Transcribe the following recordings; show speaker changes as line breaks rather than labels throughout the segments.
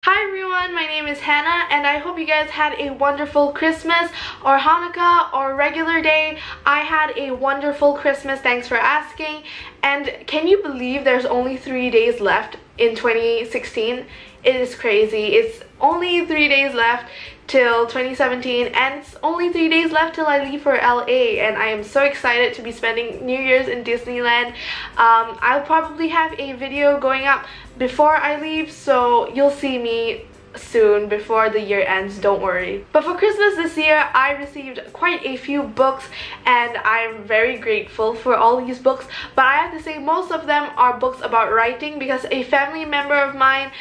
Hi everyone, my name is Hannah and I hope you guys had a wonderful Christmas or Hanukkah or regular day. I had a wonderful Christmas, thanks for asking. And can you believe there's only 3 days left in 2016? It is crazy. It's only 3 days left till 2017 and it's only 3 days left till I leave for LA, and I am so excited to be spending New Year's in Disneyland. I'll probably have a video going up before I leave, so you'll see me soon before the year ends, don't worry. But for Christmas this year, I received quite a few books and I'm very grateful for all these books, but I have to say most of them are books about writing because a family member of mine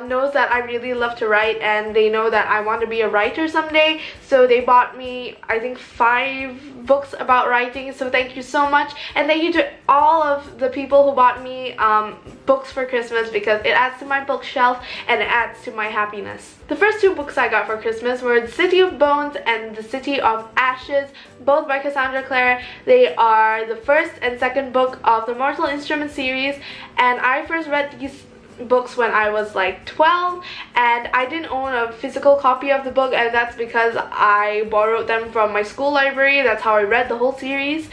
knows that I really love to write and they know that I want to be a writer someday, so they bought me I think 5 books about writing, so thank you so much, and thank you to all of the people who bought me books for Christmas because it adds to my bookshelf and it adds to my happiness. The first 2 books I got for Christmas were The City of Bones and The City of Ashes, both by Cassandra Clare. They are the first and second book of the Mortal Instruments series, and I first read these books when I was like 12 and I didn't own a physical copy of the book, and that's because I borrowed them from my school library. That's how I read the whole series.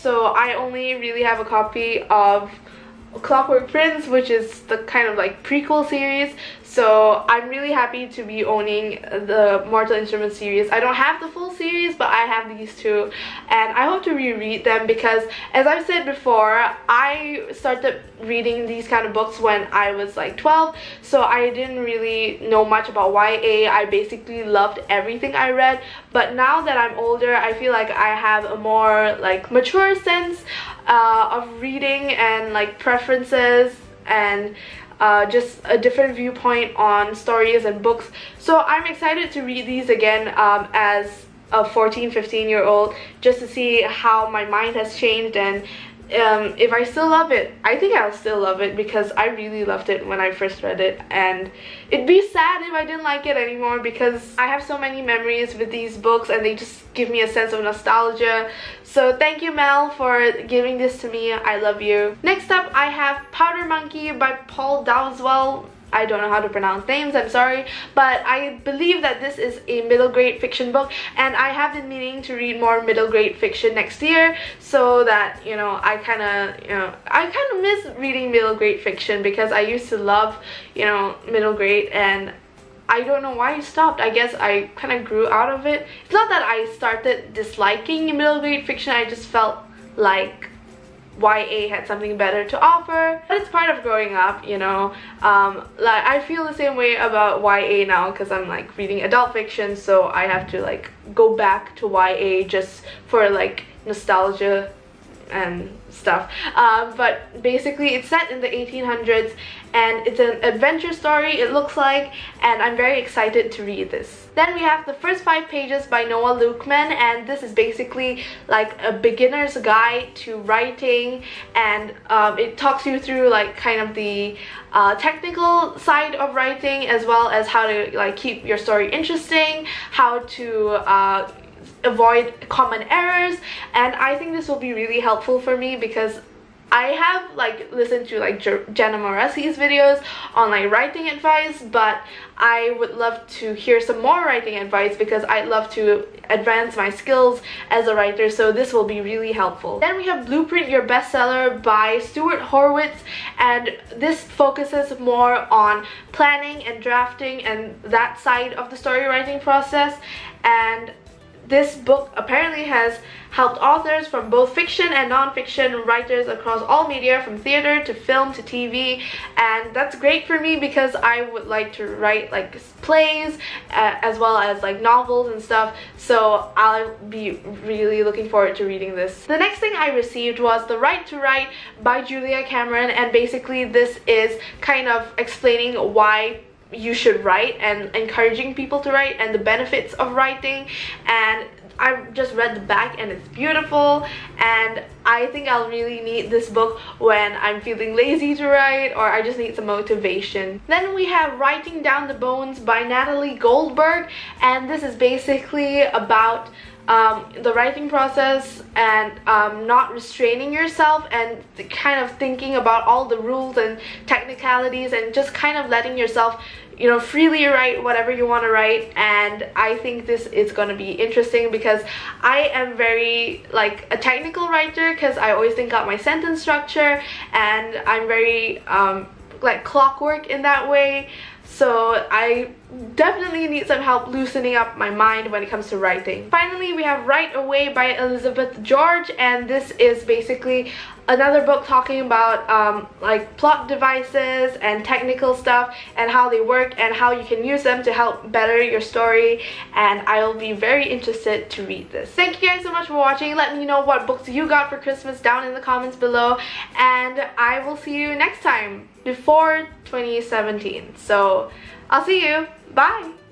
So I only really have a copy of Clockwork Prince, which is the kind of like prequel series, so I'm really happy to be owning the Mortal Instruments series. I don't have the full series, but I have these 2 and I hope to reread them because, as I've said before, I started reading these kind of books when I was like 12, so I didn't really know much about YA. I basically loved everything I read, but now that I'm older, I feel like I have a more like mature sense of reading and like preferences and just a different viewpoint on stories and books. So I'm excited to read these again as a 14-15-year-old, just to see how my mind has changed and if I still love it. I think I'll still love it because I really loved it when I first read it, and it'd be sad if I didn't like it anymore because I have so many memories with these books and they just give me a sense of nostalgia. So thank you, Mel, for giving this to me. I love you. Next up, I have Powder Monkey by Paul Dowswell. I don't know how to pronounce names, I'm sorry, but I believe that this is a middle grade fiction book, and I have been meaning to read more middle grade fiction next year, so that, you know, I kind of miss reading middle grade fiction because I used to love, you know, middle grade, and I don't know why I stopped. I guess I kind of grew out of it. It's not that I started disliking middle grade fiction, I just felt like YA had something better to offer, but it's part of growing up, you know. Like I feel the same way about YA now because I'm like reading adult fiction, so I have to like go back to YA just for like nostalgia and stuff. But basically it's set in the 1800s and it's an adventure story, it looks like, and I'm very excited to read this. Then we have The First 5 Pages by Noah Lukeman, and this is basically like a beginner's guide to writing, and it talks you through like kind of the technical side of writing, as well as how to like keep your story interesting, how to avoid common errors, and I think this will be really helpful for me because I have like listened to like Jenna Moressi's videos on like writing advice, but I would love to hear some more writing advice because I'd love to advance my skills as a writer, so this will be really helpful. Then we have Blueprint Your Bestseller by Stuart Horwitz, and this focuses more on planning and drafting and that side of the story writing process, and this book apparently has helped authors from both fiction and non-fiction writers across all media, from theater to film to TV, and that's great for me because I would like to write like plays as well as like novels and stuff, so I'll be really looking forward to reading this. The next thing I received was The Right to Write by Julia Cameron, and basically this is kind of explaining why you should write and encouraging people to write and the benefits of writing, and I've just read the back and it's beautiful, and I think I'll really need this book when I'm feeling lazy to write or I just need some motivation. Then we have Writing Down the Bones by Natalie Goldberg, and this is basically about the writing process and not restraining yourself and kind of thinking about all the rules and technicalities and just kind of letting yourself, you know, freely write whatever you want to write, and I think this is going to be interesting because I am very like a technical writer because I always think out my sentence structure, and I'm very like clockwork in that way. So I definitely need some help loosening up my mind when it comes to writing. Finally, we have Write Away by Elizabeth George, and this is basically another book talking about like plot devices and technical stuff and how they work and how you can use them to help better your story, and I'll be very interested to read this. Thank you guys so much for watching. Let me know what books you got for Christmas down in the comments below, and I will see you next time before 2017. So I'll see you. Bye!